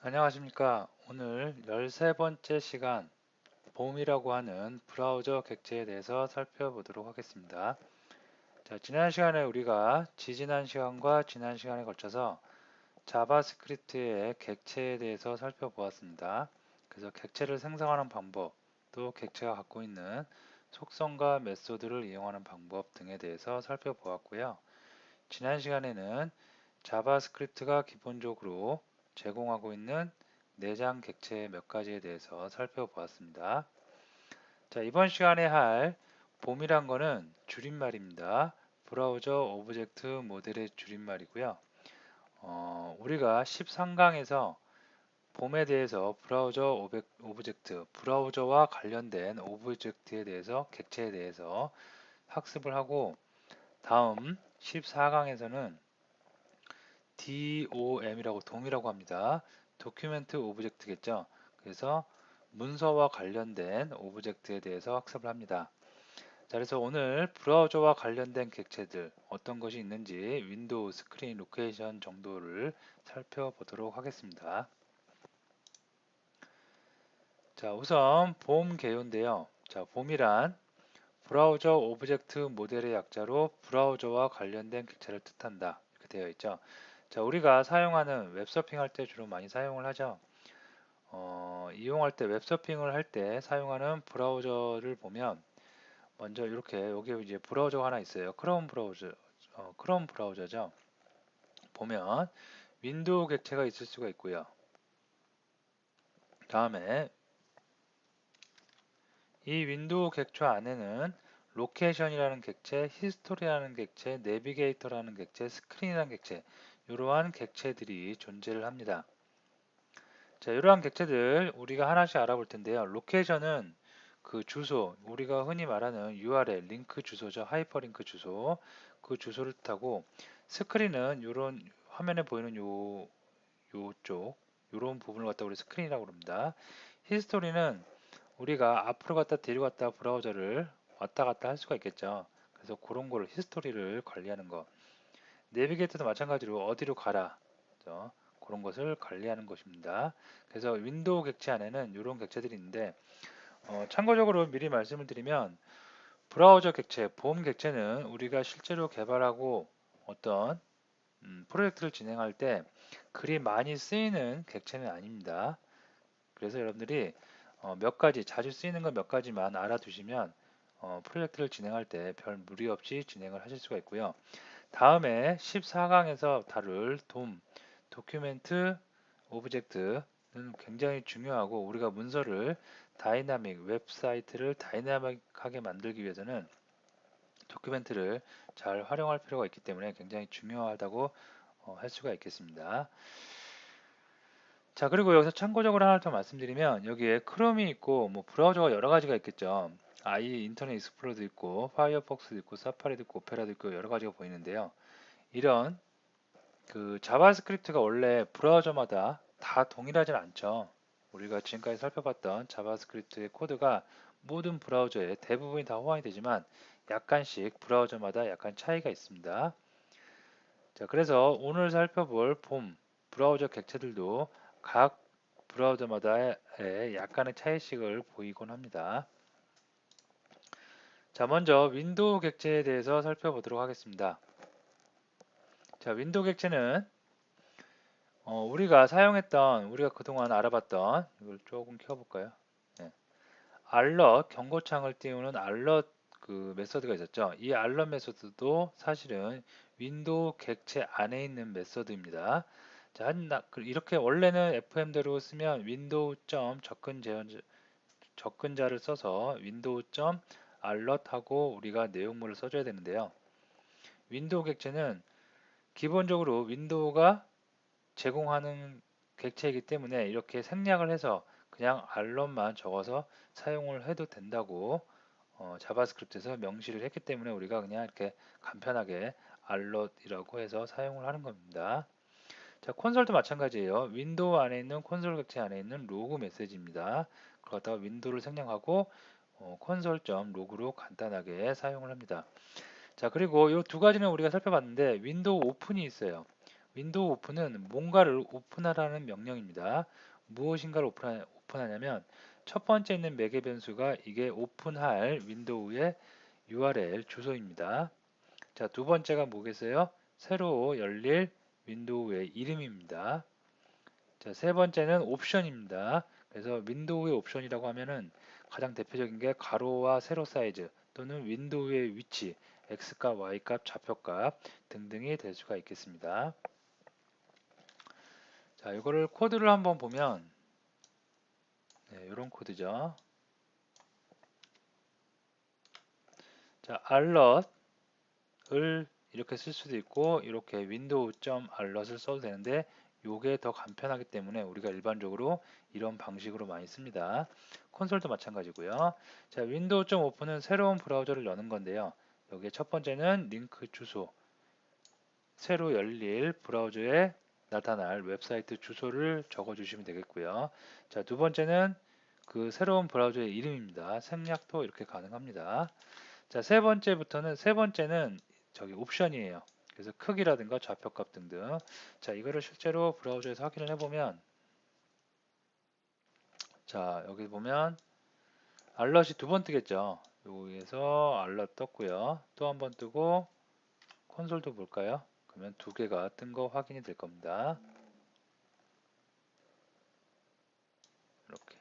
안녕하십니까. 오늘 13번째 시간 봄이라고 하는 브라우저 객체에 대해서 살펴보도록 하겠습니다. 자, 지난 시간에 우리가 지지난 시간과 지난 시간에 걸쳐서 자바스크립트의 객체에 대해서 살펴보았습니다. 그래서 객체를 생성하는 방법, 또 객체가 갖고 있는 속성과 메소드를 이용하는 방법 등에 대해서 살펴보았고요. 지난 시간에는 자바스크립트가 기본적으로 제공하고 있는 내장 객체 몇 가지에 대해서 살펴보았습니다. 자, 이번 시간에 할 봄이란 거는 줄임말입니다. 브라우저 오브젝트 모델의 줄임말이고요. 우리가 13강에서 봄에 대해서 브라우저 오브젝트, 브라우저와 관련된 오브젝트에 대해서, 객체에 대해서 학습을 하고, 다음 14강에서는 DOM이라고 돔이라고 합니다. 도큐멘트 오브젝트겠죠. 그래서 문서와 관련된 오브젝트에 대해서 학습을 합니다. 자, 그래서 오늘 브라우저와 관련된 객체들 어떤 것이 있는지 윈도우, 스크린, 로케이션 정도를 살펴보도록 하겠습니다. 자, 우선 봄 개요인데요. 자, 봄이란 브라우저 오브젝트 모델의 약자로 브라우저와 관련된 객체를 뜻한다. 이렇게 되어 있죠. 자, 우리가 사용하는 웹서핑 할 때 주로 많이 사용을 하죠. 이용할 때 웹서핑을 할 때 사용하는 브라우저를 보면 먼저 이렇게 여기 이제 브라우저가 하나 있어요. 크롬 브라우저죠. 보면 윈도우 객체가 있을 수가 있고요. 다음에 이 윈도우 객체 안에는 로케이션이라는 객체, 히스토리라는 객체, 내비게이터라는 객체, 스크린이라는 객체 이러한 객체들이 존재를 합니다. 자, 이러한 객체들 우리가 하나씩 알아볼 텐데요. 로케이션은 그 주소, 우리가 흔히 말하는 URL, 링크 주소죠. 하이퍼링크 주소, 그 주소를 뜻하고, 스크린은 이런 화면에 보이는 요쪽, 요런 부분을 갖다 우리 스크린이라고 합니다. 히스토리는 우리가 앞으로 갔다 뒤로 갔다 브라우저를 왔다 갔다 할 수가 있겠죠. 그래서 그런 거를 히스토리를 관리하는 거. 내비게이터도 마찬가지로 어디로 가라. 그죠? 그런 것을 관리하는 것입니다. 그래서 윈도우 객체 안에는 이런 객체들이 있는데 참고적으로 미리 말씀을 드리면 브라우저 객체, 봄 객체는 우리가 실제로 개발하고 어떤 프로젝트를 진행할 때 그리 많이 쓰이는 객체는 아닙니다. 그래서 여러분들이 몇 가지, 자주 쓰이는 것 몇 가지만 알아두시면 프로젝트를 진행할 때 별 무리 없이 진행을 하실 수가 있고요. 다음에 14강에서 다룰 도큐멘트 오브젝트는 굉장히 중요하고 우리가 문서를 웹사이트를 다이나믹하게 만들기 위해서는 도큐멘트를 잘 활용할 필요가 있기 때문에 굉장히 중요하다고 할 수가 있겠습니다. 자, 그리고 여기서 참고적으로 하나 더 말씀드리면 여기에 크롬이 있고 뭐 브라우저가 여러 가지가 있겠죠. 인터넷 익스플로러도 있고 파이어폭스도 있고 사파리도 있고 오페라도 있고 여러 가지가 보이는데요. 이런 그 자바스크립트가 원래 브라우저마다 다 동일하진 않죠. 우리가 지금까지 살펴봤던 자바스크립트의 코드가 모든 브라우저에 대부분이 다 호환이 되지만 약간씩 브라우저마다 약간 차이가 있습니다. 자, 그래서 오늘 살펴볼 봄 브라우저 객체들도 각 브라우저마다의 약간의 차이씩을 보이곤 합니다. 자, 먼저 윈도우 객체에 대해서 살펴보도록 하겠습니다. 자, 윈도우 객체는 우리가 그동안 알아봤던, 이걸 조금 켜볼까요? 네. 알럿, 경고창을 띄우는 알럿 그 메서드가 있었죠. 이 알럿 메서드도 사실은 윈도우 객체 안에 있는 메서드입니다. 자, 이렇게 원래는 FM대로 쓰면 윈도우 점 접근자를 써서 윈도우 점 알럿하고 우리가 내용물을 써줘야 되는데요. 윈도우 객체는 기본적으로 윈도우가 제공하는 객체이기 때문에 이렇게 생략을 해서 그냥 알럿만 적어서 사용을 해도 된다고 자바스크립트에서 명시를 했기 때문에 우리가 그냥 이렇게 간편하게 알럿이라고 해서 사용을 하는 겁니다. 자, 콘솔도 마찬가지예요. 윈도우 안에 있는 콘솔 객체 안에 있는 로그 메시지입니다. 그러다가 윈도우를 생략하고 콘솔.로그로 간단하게 사용을 합니다. 자, 그리고 이 두 가지는 우리가 살펴봤는데 윈도우 오픈이 있어요. 윈도우 오픈은 뭔가를 오픈하라는 명령입니다. 무엇인가를 오픈하냐면 첫 번째 있는 매개 변수가 이게 오픈할 윈도우의 URL 주소입니다. 자, 두 번째가 뭐겠어요? 새로 열릴 윈도우의 이름입니다. 자, 세 번째는 옵션입니다. 그래서 윈도우의 옵션이라고 하면은 가장 대표적인 게 가로와 세로 사이즈 또는 윈도우의 위치, X값, Y값, 좌표값 등등이 될 수가 있겠습니다. 자, 이거를 코드를 한번 보면 네, 이런 코드죠. 자, alert을 이렇게 쓸 수도 있고 이렇게 window.alert을 써도 되는데 이게 더 간편하기 때문에 우리가 일반적으로 이런 방식으로 많이 씁니다. 콘솔도 마찬가지고요. 자, window.open은 새로운 브라우저를 여는 건데요. 여기에 첫 번째는 링크 주소, 새로 열릴 브라우저에 나타날 웹사이트 주소를 적어주시면 되겠고요. 자, 두 번째는 그 새로운 브라우저의 이름입니다. 생략도 이렇게 가능합니다. 자, 세 번째는 저기 옵션이에요. 그래서 크기라든가 좌표값 등등. 자, 이거를 실제로 브라우저에서 확인을 해보면, 자, 여기 보면 알럿이 두 번 뜨겠죠. 여기에서 알럿 떴고요. 또 한 번 뜨고 콘솔도 볼까요? 그러면 두 개가 뜬 거 확인이 될 겁니다. 이렇게.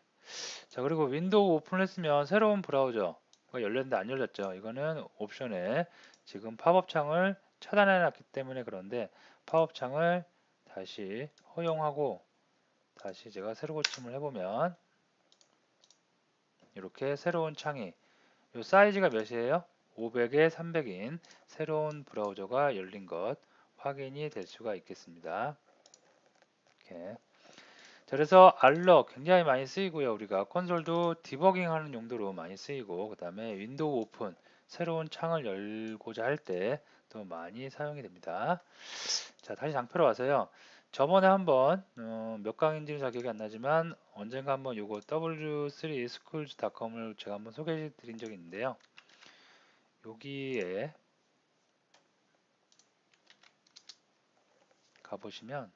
자, 그리고 윈도우 오픈을 했으면 새로운 브라우저가 열렸는데 안 열렸죠. 이거는 옵션에 지금 팝업 창을 차단해 놨기 때문에 그런데 팝업 창을 다시 허용하고 다시 제가 새로 고침을 해보면 이렇게 새로운 창이 이 사이즈가 몇이에요? 500에 300인 새로운 브라우저가 열린 것 확인이 될 수가 있겠습니다. 이렇게. 자, 그래서 알러 굉장히 많이 쓰이고요. 우리가 콘솔도 디버깅 하는 용도로 많이 쓰이고 그 다음에 윈도우 오픈 새로운 창을 열고자 할 때 또 많이 사용이 됩니다. 자, 다시 장표로 와서요. 저번에 한번 몇 강인지는 잘 기억이 안 나지만 언젠가 한번 요거 w3schools.com을 제가 한번 소개해 드린 적이 있는데요. 여기에 가보시면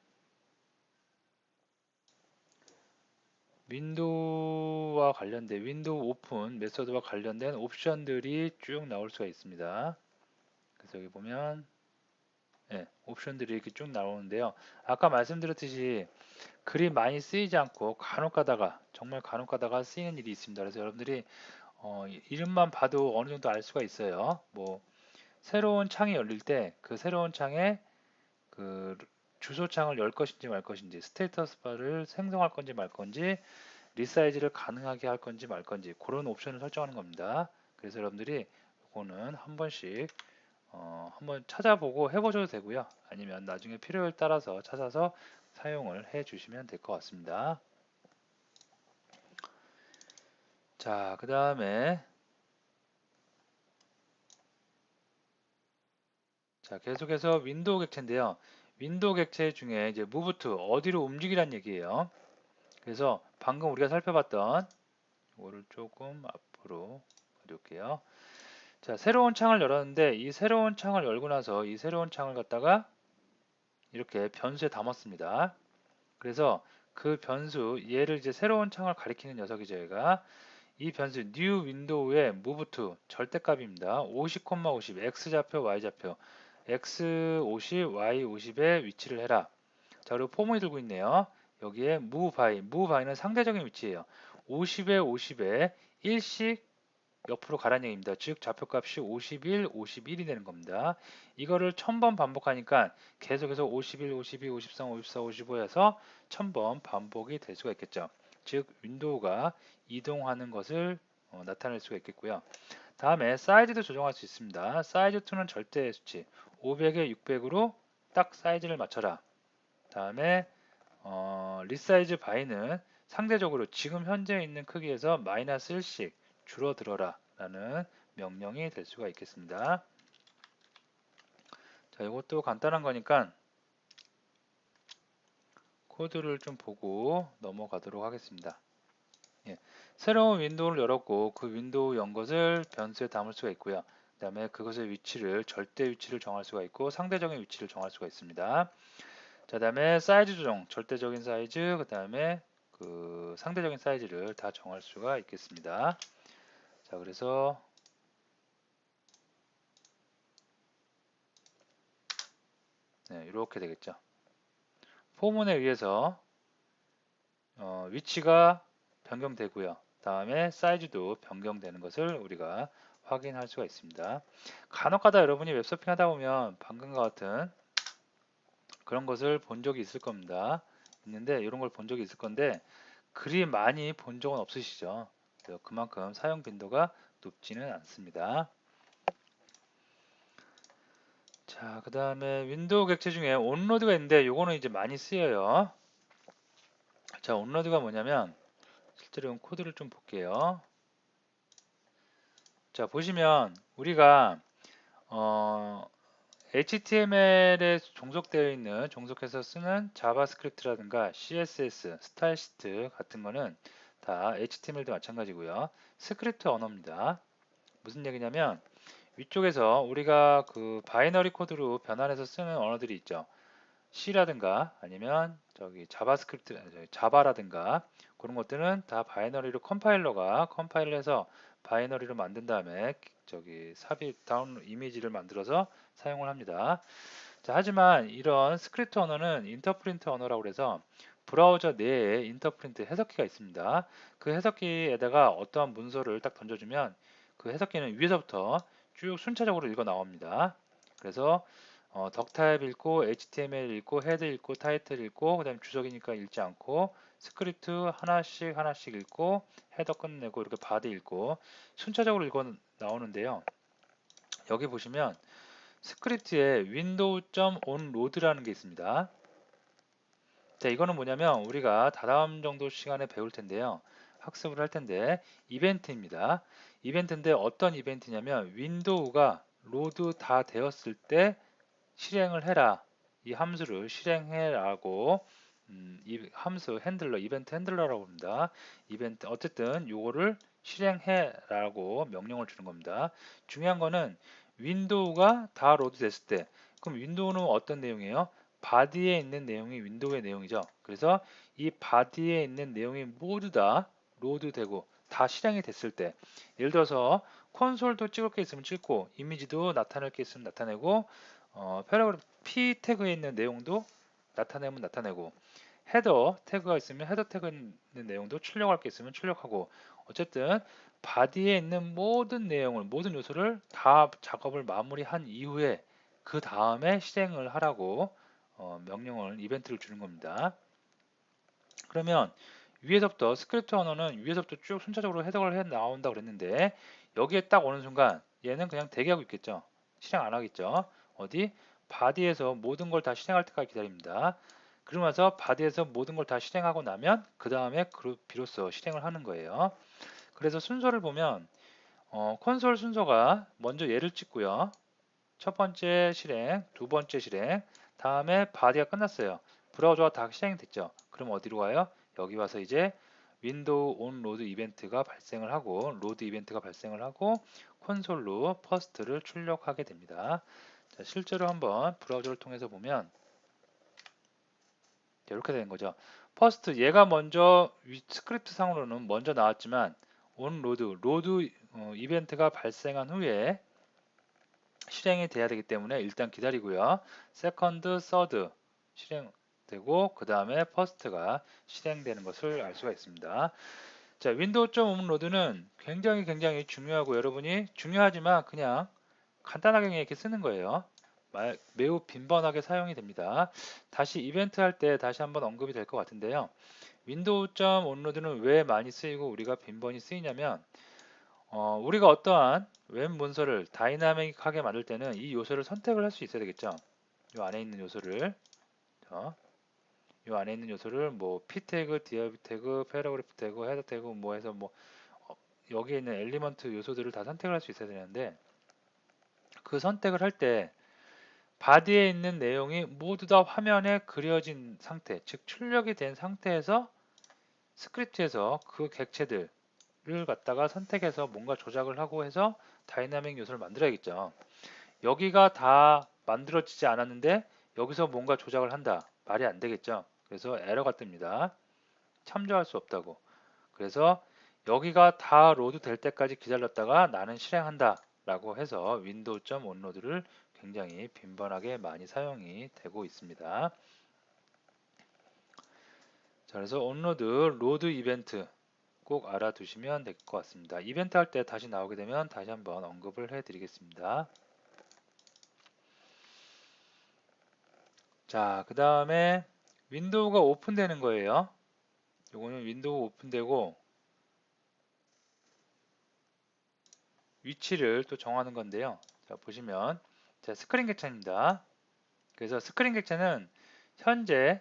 윈도우와 관련된 윈도우 오픈 메서드와 관련된 옵션들이 쭉 나올 수가 있습니다. 그래서 여기 보면 네, 옵션들이 이렇게 쭉 나오는데요. 아까 말씀드렸듯이 글이 많이 쓰이지 않고 간혹 가다가 정말 간혹 가다가 쓰이는 일이 있습니다. 그래서 여러분들이 이름만 봐도 어느 정도 알 수가 있어요. 뭐 새로운 창이 열릴 때 그 새로운 창에 그 주소창을 열 것인지 말 것인지 스테이터스 바를 생성할 건지 말 건지 리사이즈를 가능하게 할 건지 말 건지 그런 옵션을 설정하는 겁니다. 그래서 여러분들이 이거는 한 번씩 한번 찾아보고 해보셔도 되고요. 아니면 나중에 필요에 따라서 찾아서 사용을 해 주시면 될 것 같습니다. 자, 그 다음에 자, 계속해서 윈도우 객체인데요. 윈도우 객체 중에 이제 move to 어디로 움직이란 얘기예요. 그래서 방금 우리가 살펴봤던 이거를 조금 앞으로 가져올게요. 자, 새로운 창을 열었는데 이 새로운 창을 열고 나서 이 새로운 창을 갖다가 이렇게 변수에 담았습니다. 그래서 그 변수 얘를 이제 새로운 창을 가리키는 녀석이죠. 얘가 이 변수 new window의 move to 절대값입니다. 50, 50 x좌표, y좌표 x 50, y 50에 위치를 해라. 자, 그리고 포문이 들고 있네요. 여기에 move by는 상대적인 위치예요. 50에 50에 1씩 옆으로 가라는 얘기입니다. 즉 좌표값이 51, 51이 되는 겁니다. 이거를 1000번 반복하니까 계속해서 51, 52, 53, 54, 55에서 1000번 반복이 될 수가 있겠죠. 즉 윈도우가 이동하는 것을 나타낼 수가 있겠고요. 다음에 사이즈도 조정할 수 있습니다. 사이즈 2는 절대 수치 500에 600으로 딱 사이즈를 맞춰라. 다음에 리사이즈 바이는 상대적으로 지금 현재 있는 크기에서 마이너스 1씩 줄어들어라 라는 명령이 될 수가 있겠습니다. 자, 이것도 간단한 거니까 코드를 좀 보고 넘어가도록 하겠습니다. 예, 새로운 윈도우를 열었고 그 윈도우 연 것을 변수에 담을 수가 있고요. 그 다음에 그것의 위치를 절대 위치를 정할 수가 있고 상대적인 위치를 정할 수가 있습니다. 자, 다음에 사이즈 조정, 절대적인 사이즈, 그 다음에 그 상대적인 사이즈를 다 정할 수가 있겠습니다. 자, 그래서 네, 이렇게 되겠죠. 포문에 의해서 위치가 변경되고요. 다음에 사이즈도 변경되는 것을 우리가 확인할 수가 있습니다. 간혹가다 여러분이 웹서핑 하다 보면 방금과 같은 그런 것을 본 적이 있을 겁니다. 있는데 이런 걸 본 적이 있을 건데 그리 많이 본 적은 없으시죠. 그래서 그만큼 사용 빈도가 높지는 않습니다. 자, 그 다음에 윈도우 객체 중에 온로드가 있는데 요거는 이제 많이 쓰여요. 자, 온로드가 뭐냐면 실제로 코드를 좀 볼게요. 자, 보시면 우리가 HTML에 종속되어 있는 종속해서 쓰는 자바스크립트라든가 CSS, 스타일시트 같은 거는 다 HTML도 마찬가지고요. 스크립트 언어입니다. 무슨 얘기냐면 위쪽에서 우리가 그 바이너리 코드로 변환해서 쓰는 언어들이 있죠. C라든가 아니면 저기 자바스크립트, 자바라든가 그런 것들은 다 바이너리로 컴파일러가 컴파일을 해서 바이너리로 만든 다음에 저기 삽입 다운 이미지를 만들어서 사용을 합니다. 자, 하지만 이런 스크립트 언어는 인터프린트 언어라고 해서 브라우저 내에 인터프린트 해석키가 있습니다. 그 해석키에다가 어떠한 문서를 딱 던져주면 그 해석키는 위에서부터 쭉 순차적으로 읽어 나옵니다. 그래서 덕 타입 읽고 HTML 읽고 헤드 읽고 타이틀 읽고 그다음에 주석이니까 읽지 않고 스크립트 하나씩 하나씩 읽고 헤더 끝내고 이렇게 바디 읽고 순차적으로 읽어 나오는데요. 여기 보시면 스크립트에 window.onload라는 게 있습니다. 자, 이거는 뭐냐면 우리가 다다음 정도 시간에 배울 텐데요. 학습을 할 텐데 이벤트입니다. 이벤트인데 어떤 이벤트냐면 윈도우가 로드 다 되었을 때 실행을 해라. 이 함수를 실행해라고 이 함수 핸들러, 이벤트 핸들러라고 합니다. 이벤트 어쨌든 요거를 실행해라고 명령을 주는 겁니다. 중요한 거는 윈도우가 다 로드 됐을 때 그럼 윈도우는 어떤 내용이에요? 바디에 있는 내용이 윈도우의 내용이죠. 그래서 이 바디에 있는 내용이 모두 다 로드되고 다 실행이 됐을 때 예를 들어서 콘솔도 찍을 게 있으면 찍고 이미지도 나타낼 게 있으면 나타내고 패러그래프 P 태그에 있는 내용도 나타내면 나타내고 헤더 태그가 있으면 헤더 태그에 있는 내용도 출력할 게 있으면 출력하고 어쨌든 바디에 있는 모든 내용을 모든 요소를 다 작업을 마무리한 이후에 그 다음에 실행을 하라고 명령을 이벤트를 주는 겁니다. 그러면 위에서부터 스크립트 언어는 위에서부터 쭉 순차적으로 해석을 해 나온다고 그랬는데 여기에 딱 오는 순간 얘는 그냥 대기하고 있겠죠. 실행 안 하겠죠. 어디? 바디에서 모든 걸 다 실행할 때까지 기다립니다. 그러면서 바디에서 모든 걸 다 실행하고 나면 그 다음에 비로소 실행을 하는 거예요. 그래서 순서를 보면 콘솔 순서가 먼저 얘를 찍고요. 첫 번째 실행, 두 번째 실행, 다음에 바디가 끝났어요. 브라우저가 다 실행됐죠. 그럼 어디로 가요? 여기 와서 이제 윈도우 온 로드 이벤트가 발생을 하고 로드 이벤트가 발생을 하고 콘솔로 퍼스트를 출력하게 됩니다. 자, 실제로 한번 브라우저를 통해서 보면 이렇게 되는 거죠. 퍼스트 얘가 먼저 스크립트 상으로는 먼저 나왔지만 온 로드 이벤트가 발생한 후에 실행이 돼야 되기 때문에 일단 기다리고요. 세컨드, 서드 실행되고 그 다음에 퍼스트가 실행되는 것을 알 수가 있습니다. 자, 윈도우.온로드는 굉장히 중요하고 여러분이 중요하지만 그냥 간단하게 이렇게 쓰는 거예요. 매우 빈번하게 사용이 됩니다. 다시 이벤트 할 때 다시 한번 언급이 될 것 같은데요. 윈도우.온로드는 왜 많이 쓰이고 우리가 빈번히 쓰이냐면 우리가 어떠한 웹 문서를 다이나믹하게 만들 때는 이 요소를 선택을 할 수 있어야 되겠죠. 이 안에 있는 요소를 이 안에 있는 요소를 뭐 p 태그, div 태그, 패러그래프 태그, 헤더 태그 뭐 해서 뭐 여기에 있는 엘리먼트 요소들을 다 선택을 할 수 있어야 되는데 그 선택을 할 때 바디에 있는 내용이 모두 다 화면에 그려진 상태, 즉 출력이 된 상태에서 스크립트에서 그 객체들 를 갖다가 선택해서 뭔가 조작을 하고 해서 다이나믹 요소를 만들어야겠죠. 여기가 다 만들어지지 않았는데 여기서 뭔가 조작을 한다. 말이 안 되겠죠. 그래서 에러가 뜹니다. 참조할 수 없다고. 그래서 여기가 다 로드 될 때까지 기다렸다가 나는 실행한다 라고 해서 window.onload를 굉장히 빈번하게 많이 사용이 되고 있습니다. 자, 그래서 onload, 로드 이벤트 꼭 알아두시면 될 것 같습니다. 이벤트 할 때 다시 나오게 되면 다시 한번 언급을 해 드리겠습니다. 자, 그 다음에 윈도우가 오픈되는 거예요. 요거는 윈도우 오픈되고 위치를 또 정하는 건데요. 자, 보시면 자, 스크린 객체입니다. 그래서 스크린 객체는 현재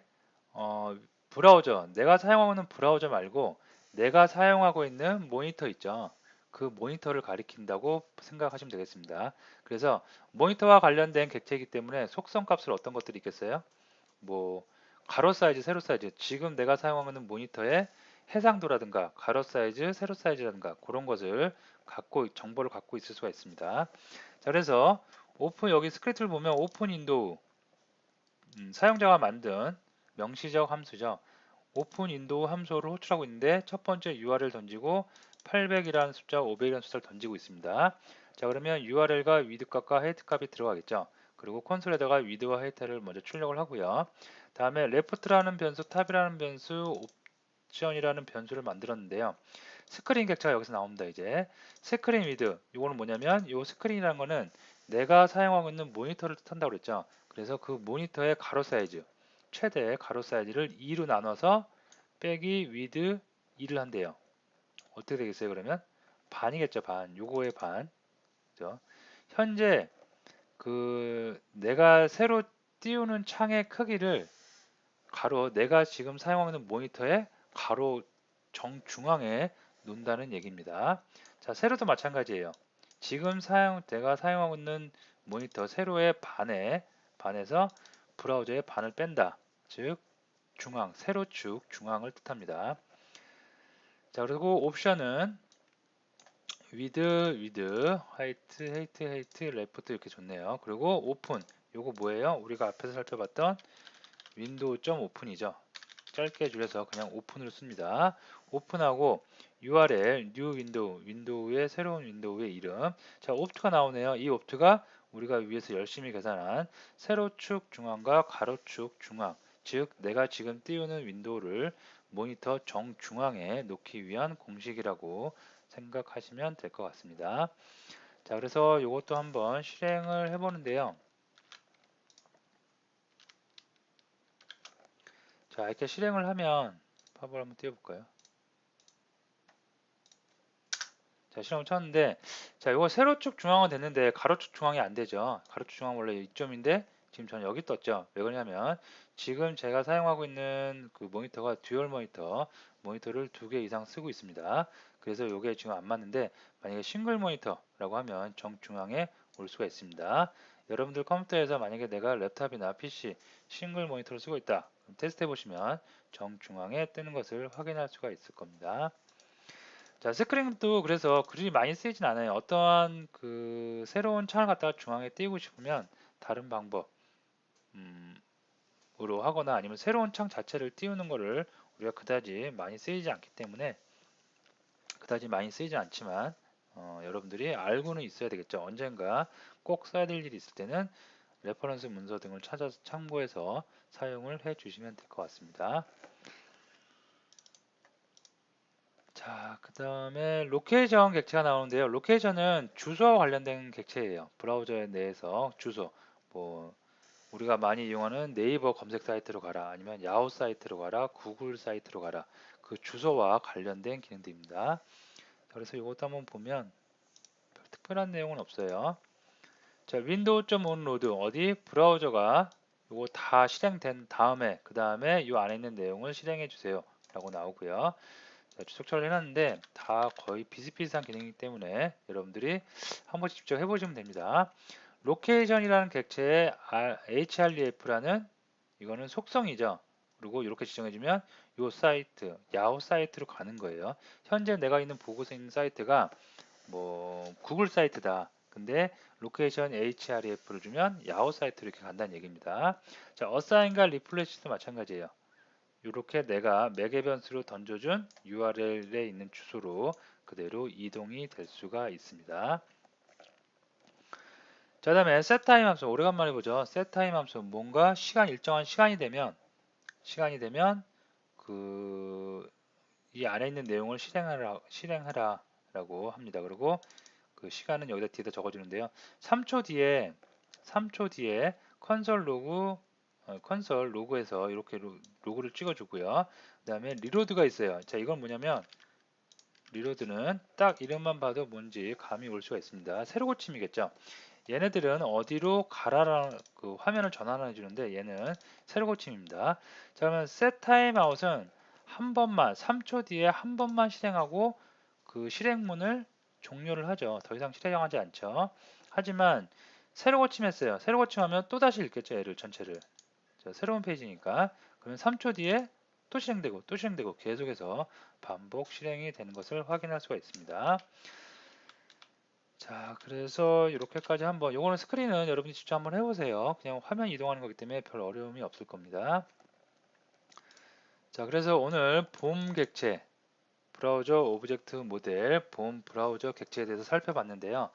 브라우저, 내가 사용하고 있는 브라우저 말고 내가 사용하고 있는 모니터 있죠. 그 모니터를 가리킨다고 생각하시면 되겠습니다. 그래서 모니터와 관련된 객체이기 때문에 속성 값을 어떤 것들이 있겠어요? 뭐 가로 사이즈, 세로 사이즈, 지금 내가 사용하고 있는 모니터의 해상도라든가 가로 사이즈, 세로 사이즈라든가 그런 것을 정보를 갖고 있을 수가 있습니다. 자, 그래서 오픈 여기 스크립트를 보면 오픈 윈도우 사용자가 만든 명시적 함수죠. 오픈 윈도우 함수를 호출하고 있는데 첫 번째 URL 던지고 800이라는 숫자, 500이라는 숫자를 던지고 있습니다. 자, 그러면 URL과 위드 값과 헤이트 값이 들어가겠죠. 그리고 콘솔에다가 위드와 헤이트를 먼저 출력을 하고요. 다음에 left라는 변수, 탑이라는 변수, 옵션이라는 변수를 만들었는데요. 스크린 객체가 여기서 나옵니다. 이제 스크린 위드, 이거는 뭐냐면 이 스크린이라는 거는 내가 사용하고 있는 모니터를 뜻한다고 그랬죠. 그래서 그 모니터의 가로 사이즈, 최대 가로 사이즈를 2로 나눠서 빼기 위드 2를 한대요. 어떻게 되겠어요? 그러면 반이겠죠. 반. 요거의 반. 그죠? 현재 그 내가 새로 띄우는 창의 크기를 가로 내가 지금 사용하는 모니터의 가로 정중앙에 놓는다는 얘기입니다. 자, 세로도 마찬가지예요. 지금 내가 사용하고 있는 모니터 세로의 반에서 브라우저의 반을 뺀다. 즉 중앙, 세로축 중앙을 뜻합니다. 자, 그리고 옵션은 위드, 화이트, 헤이트, 레프트 이렇게 좋네요. 그리고 오픈, 요거 뭐예요? 우리가 앞에서 살펴봤던 윈도우 점 오픈이죠. 짧게 줄여서 그냥 오픈을 씁니다. 오픈하고 URL, new window, 윈도우의 새로운 윈도우의 이름. 자, 옵트가 나오네요. 이 옵트가 우리가 위에서 열심히 계산한 세로축 중앙과 가로축 중앙, 즉 내가 지금 띄우는 윈도우를 모니터 정중앙에 놓기 위한 공식이라고 생각하시면 될 것 같습니다. 자, 그래서 이것도 한번 실행을 해보는데요. 자, 이렇게 실행을 하면 팝을 한번 띄워볼까요? 자, 실행을 쳤는데, 자, 이거 세로축 중앙은 됐는데 가로축 중앙이 안 되죠. 가로축 중앙 원래 이점인데 지금 저는 여기 떴죠. 왜 그러냐면 지금 제가 사용하고 있는 그 모니터가 듀얼 모니터를 2개 이상 쓰고 있습니다. 그래서 이게 지금 안 맞는데 만약에 싱글 모니터라고 하면 정중앙에 올 수가 있습니다. 여러분들 컴퓨터에서 만약에 내가 랩탑이나 PC 싱글 모니터를 쓰고 있다. 그럼 테스트 해보시면 정중앙에 뜨는 것을 확인할 수가 있을 겁니다. 자, 스크린도 그래서 그리 많이 쓰이진 않아요. 어떠한 그 새로운 창을 갖다가 중앙에 띄우고 싶으면 다른 방법, 으로 하거나 아니면 새로운 창 자체를 띄우는 거를 우리가 그다지 많이 쓰이지 않기 때문에 그다지 많이 쓰이지 않지만 여러분들이 알고는 있어야 되겠죠. 언젠가 꼭 써야 될 일이 있을 때는 레퍼런스 문서 등을 찾아서 참고해서 사용을 해 주시면 될 것 같습니다. 자, 그 다음에 로케이션 객체가 나오는데요. 로케이션은 주소와 관련된 객체예요. 브라우저 내에서 주소, 뭐 우리가 많이 이용하는 네이버 검색 사이트로 가라, 아니면 야후 사이트로 가라, 구글 사이트로 가라. 그 주소와 관련된 기능들입니다. 그래서 이것도 한번 보면 별 특별한 내용은 없어요. 자, 윈도우.onload 어디 브라우저가 이거 다 실행된 다음에 그 다음에 이 안에 있는 내용을 실행해 주세요 라고 나오고요. 자, 주석처를 해놨는데 다 거의 비슷비슷한 기능이기 때문에 여러분들이 한 번씩 직접 해보시면 됩니다. 로케이션이라는 객체의 href라는 이거는 속성이죠. 그리고 이렇게 지정해주면 이 사이트, 야후 사이트로 가는 거예요. 현재 내가 보고 있는 사이트가 뭐 구글 사이트다. 근데 로케이션 href를 주면 야후 사이트로 이렇게 간다는 얘기입니다. 자, 어사인과 리플레시도 마찬가지예요. 이렇게 내가 매개 변수로 던져준 URL에 있는 주소로 그대로 이동이 될 수가 있습니다. 자, 다음에 setTime 함수 오래간만에 보죠. setTime 함수 뭔가 일정한 시간이 되면 이 안에 있는 내용을 실행하라 라고 합니다. 그리고 그 시간은 여기다 뒤에다 적어주는데요. 3초 뒤에 컨솔 로그에서 이렇게 로그를 찍어주고요. 그 다음에 리로드가 있어요. 자, 이건 뭐냐면 리로드는 딱 이름만 봐도 뭔지 감이 올 수가 있습니다. 새로 고침이겠죠. 얘네들은 어디로 가라라는 그 화면을 전환해 주는데 얘는 새로 고침입니다. 자, 그러면 set timeout은 한 번만 3초 뒤에 한 번만 실행하고 그 실행문을 종료를 하죠. 더 이상 실행하지 않죠. 하지만 새로 고침했어요. 새로 고침하면 또 다시 읽겠죠. 얘를 전체를. 자, 새로운 페이지니까 그러면 3초 뒤에 또 실행되고 또 실행되고 계속해서 반복 실행이 되는 것을 확인할 수가 있습니다. 자, 그래서 이렇게까지 한번 요거는 스크린은 여러분이 직접 한번 해보세요. 그냥 화면 이동하는 거기 때문에 별 어려움이 없을 겁니다. 자, 그래서 오늘 봄 객체 브라우저 오브젝트 모델 봄 브라우저 객체에 대해서 살펴봤는데요.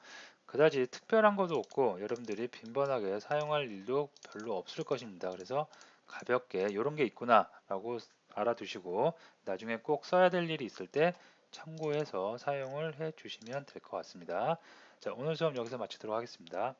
그다지 특별한 것도 없고 여러분들이 빈번하게 사용할 일도 별로 없을 것입니다. 그래서 가볍게 이런 게 있구나 라고 알아두시고 나중에 꼭 써야 될 일이 있을 때 참고해서 사용을 해 주시면 될 것 같습니다. 자, 오늘 수업 여기서 마치도록 하겠습니다.